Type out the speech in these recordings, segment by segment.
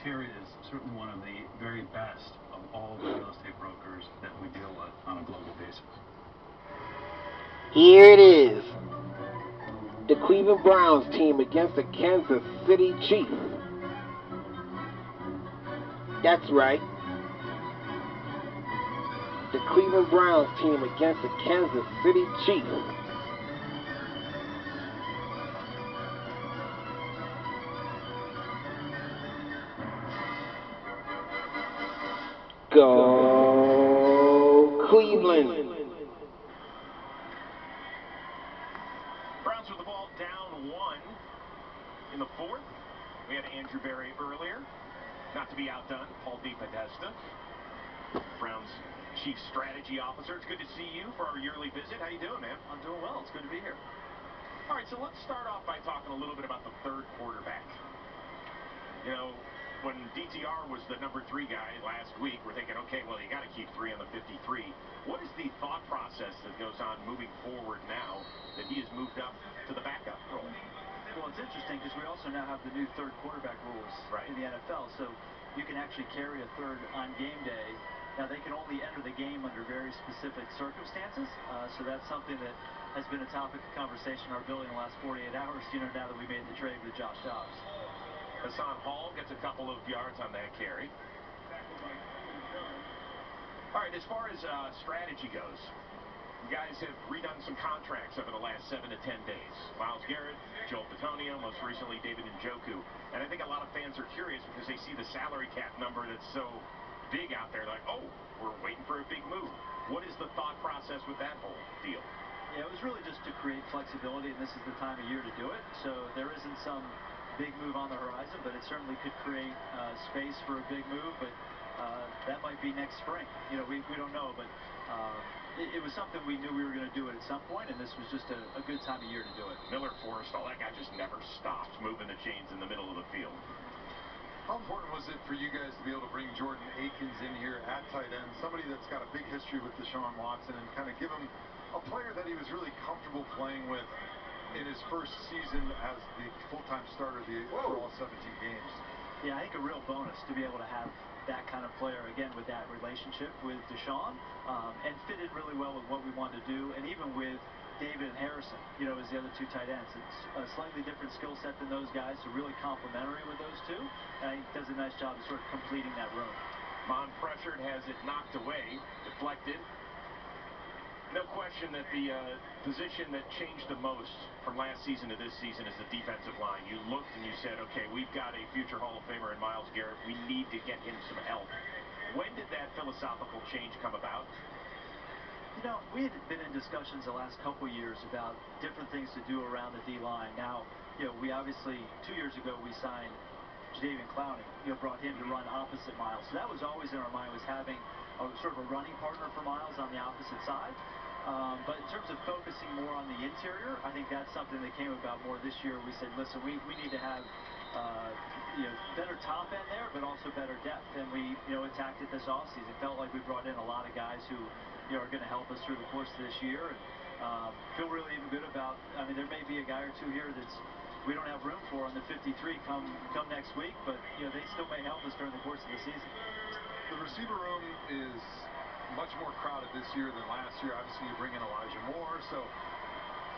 Carey is certainly one of the very best of all the real estate brokers that we deal with on a global basis. Here it is. The Cleveland Browns team against the Kansas City Chiefs. That's right. The Cleveland Browns team against the Kansas City Chiefs. Go Cleveland. Browns with the ball down 1 in the 4th. We had Andrew Berry earlier. Not to be outdone, Paul DePodesta, Browns Chief Strategy Officer. It's good to see you for our yearly visit. How you doing, man? I'm doing well. It's good to be here. All right, so let's start off by talking a little bit about the third quarterback. You know, when DTR was the number 3 guy last week, we're thinking, okay, well, you got to keep 3 on the 53. What is the thought process that goes on moving forward now that he has moved up to the backup role? Well, it's interesting because we also now have the new third quarterback rules in the NFL. So you can actually carry a third on game day. Now, they can only enter the game under very specific circumstances. So that's something that has been a topic of conversation in our building in the last 48 hours, you know, now that we made the trade with Josh Dobbs. Hassan Hall gets a couple of yards on that carry. All right, as far as strategy goes, you guys have redone some contracts over the last 7 to 10 days. Myles Garrett, Joel Bitonio, most recently David Njoku. And I think a lot of fans are curious because they see the salary cap number that's so big out there. Like, oh, we're waiting for a big move. What is the thought process with that whole deal? Yeah, it was really just to create flexibility, and this is the time of year to do it. So there isn't some big move on the horizon, but it certainly could create space for a big move. But that might be next spring. You know, we don't know, but it was something we knew we were going to do it at some point, and this was just a good time of year to do it. Miller Forrestall, that guy just never stops moving the chains in the middle of the field. How important was it for you guys to be able to bring Jordan Akins in here at tight end, somebody that's got a big history with Deshaun Watson, and kind of give him a player that he was really comfortable playing with in his first season as the full-time starter for all 17 games? Yeah, I think a real bonus to be able to have that kind of player, again, with that relationship with Deshaun, and fit in really well with what we wanted to do, and even with David and Harrison, you know, as the other 2 tight ends. It's a slightly different skill set than those guys, so really complementary with those 2, and I think does a nice job of sort of completing that room. Mon pressured, has it knocked away, deflected. No question that the position that changed the most from last season to this season is the defensive line. You looked and you said, okay, we've got a future Hall of Famer in Myles Garrett. We need to get him some help. When did that philosophical change come about? You know, we had been in discussions the last couple years about different things to do around the D-line. Now, you know, we obviously, 2 years ago, we signed Jadeveon Clowney, you know, brought him to run opposite Myles. So that was always in our mind, was having sort of a running partner for Myles on the opposite side. But in terms of focusing more on the interior, I think that's something that came about more this year. We said, listen, we need to have you know, better top end there, but also better depth. And we, you know, attacked it this offseason. Felt like we brought in a lot of guys who, you know, are going to help us through the course of this year. And feel really even good about, I mean, there may be a guy or 2 here that's we don't have room for on the 53 come next week, but, you know, they still may help us during the course of the season. The receiver room is much more crowded this year than last year. Obviously, you bring in Elijah Moore, so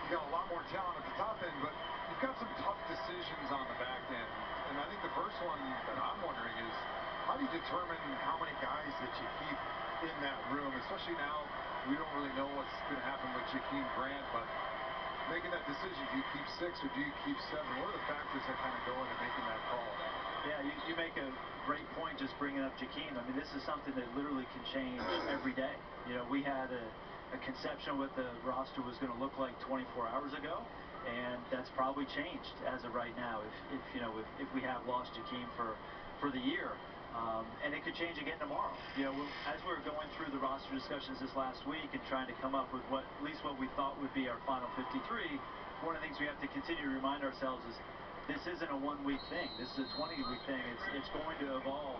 you got a lot more talent at the top end, but you've got some tough decisions on the back end. And I think the first one that I'm wondering is, how do you determine how many guys that you keep in that room, especially now we don't really know what's going to happen with Jakeem Grant, but making that decision, do you keep 6 or do you keep 7? What are the factors that kind of go into making that call? Yeah, you make a great point just bringing up Jakeem. I mean, this is something that literally can change every day. You know, we had a conception of what the roster was going to look like 24 hours ago, and that's probably changed as of right now. If you know, if we have lost Jakeem for the year. And it could change again tomorrow. You know, as we were going through the roster discussions this last week and trying to come up with at least what we thought would be our final 53, one of the things we have to continue to remind ourselves is this isn't a 1-week thing. This is a 20-week thing. It's going to evolve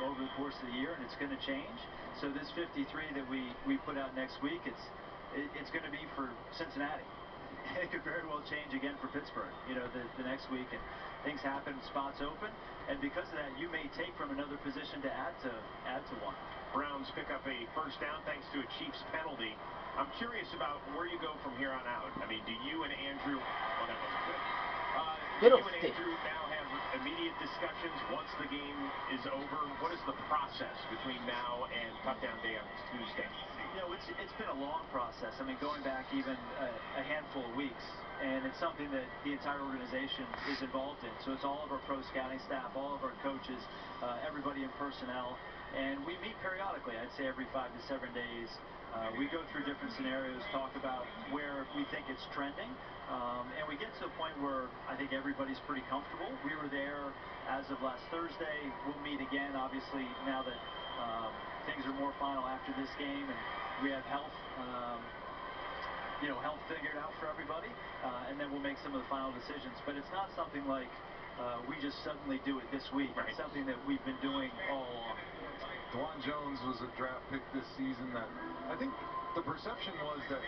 over the course of the year, and it's going to change. So this 53 that we put out next week, it's going to be for Cincinnati. It could very well change again for Pittsburgh, you know, the next week. And things happen, spots open, and because of that, you may take from another position to add to one. Browns pick up a first down thanks to a Chiefs penalty. I'm curious about where you go from here on out. I mean, do you and Andrew, well, that wasn't good. Do you and Andrew now have immediate discussions once the game is over? What is the process between now and cut-down day on Tuesday? You know, it's been a long process. I mean, going back even a handful of weeks, and it's something that the entire organization is involved in. So it's all of our pro scouting staff, all of our coaches, everybody in personnel, and we meet periodically. I'd say every 5 to 7 days. We go through different scenarios, talk about where we think it's trending, and we get to a point where I think everybody's pretty comfortable. We were there as of last Thursday. We'll meet again, obviously, now that things are more final after this game, and we have health figured out for everybody, and then we'll make some of the final decisions. But it's not something like we just suddenly do it this week. Right. It's something that we've been doing all along. DeJuan Jones was a draft pick this season that I think the perception was that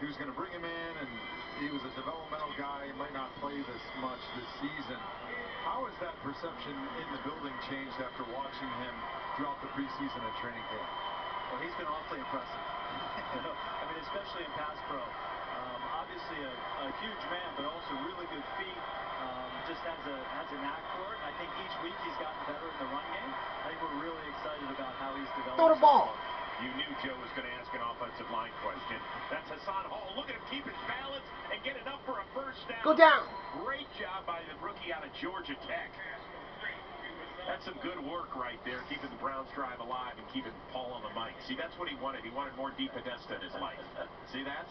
he was going to bring him in and he was a developmental guy, might not play this much this season. How has that perception in the building changed after watching him throughout the preseason and training camp? Well, he's been awfully impressive. I mean, especially in pass pro. Obviously a huge man, but also really good feet. Just has a knack for it. I think each week he's gotten better in the run game. I think we're really excited about how he's developed. Throw the ball. You knew Joe was going to ask an offensive line question. That's Hassan Hall. Look at him keep his balance and get enough for a first down. Go down. Great job by the rookie out of Georgia Tech. That's some good work right there, keeping the Browns drive alive and keeping Paul on the mic. See, that's what he wanted. He wanted more Deep Podesta in his life. See that?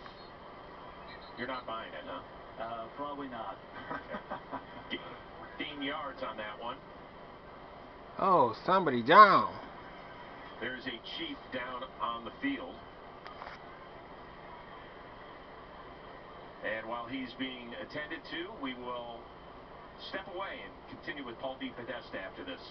You're not buying it, huh? Probably not. Gain yards on that one. Oh, somebody down. There's a Chief down on the field. And while he's being attended to, we will step away and continue with Paul Deep Podesta after this.